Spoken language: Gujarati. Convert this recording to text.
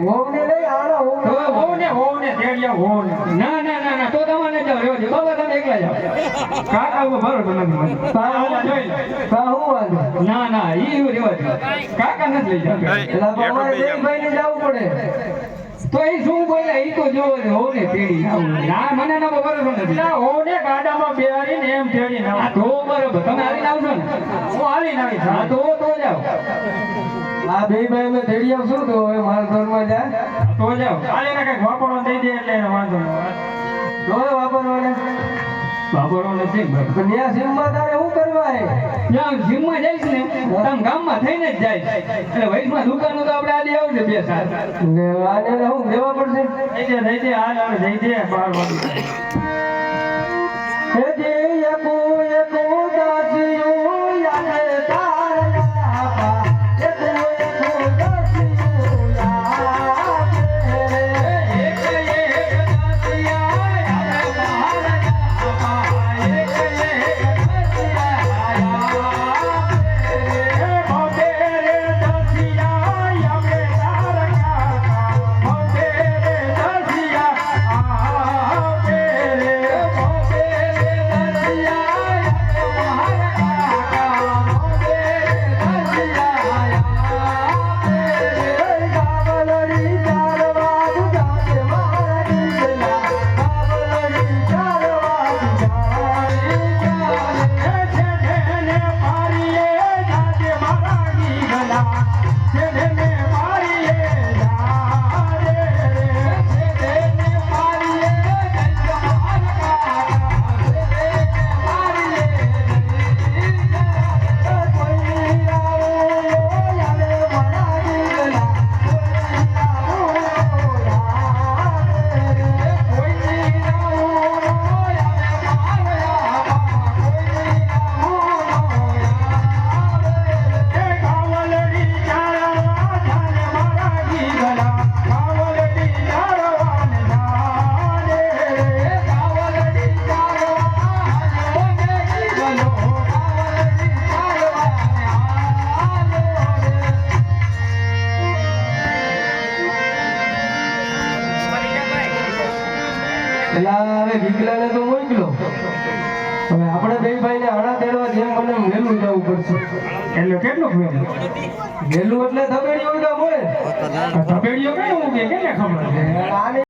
હોવને લઈ આળો હોવને તેડિયા હોવને. ના તો તમારે જાવ રહ્યો છે બાબા તમે એકલા જાવ કાકા ઉપર ભરોસો નથી. જોઈ લે. સાહુ વાંધો ના ઈ રેવા દે કાકા નથી લઈ જાવ એલા બાબા દેવભાઈ ને જવું પડે તો એ શું બોલે ઈ તો જોવો છે હોને તેડી ના મને ના ભરોસો નથી ના હોવને ગાડામાં બેહારીને એમ તેડીને આ આવો. તો બરોબર તમે હાલીને આવશો ને હું હાલીને આવીશ. હા તો જાઓ આ બે ભાઈ મેં તેડી આવશું તો હવે મારા ઘરમાં જાય તો જાઓ હાલીને કઈક વાપરવા દઈ દે એટલે એને વાંધો નહીં. જોવે વાપરવાને બાબરો નથી પણ ત્યાં સીમમાં તારે શું કરવા હે જ્યાં જીમમાં જઈશ ને તમે ગામમાં થઈને જ જાય એટલે વૈશમાં દુકાનો તો આપણે આજે આવશે બે સાત ને આને શું દેવા પડશે દઈ દે હાલ હવે દઈ દે 12 વાગે. હે જે યકો દાસિયો યાને તારા પા યકો દાસિયો હવે વિકલાને તો મોકલો હવે આપણે બે ભાઈને આડા તેડવા જેમ મને વહેલું જવું પડશે એટલે કેટલું ફેર વહેલું એટલે ધબેડી ઉડા મળે તબેડીઓ કઈ મૂકે કેટલે ખબર આને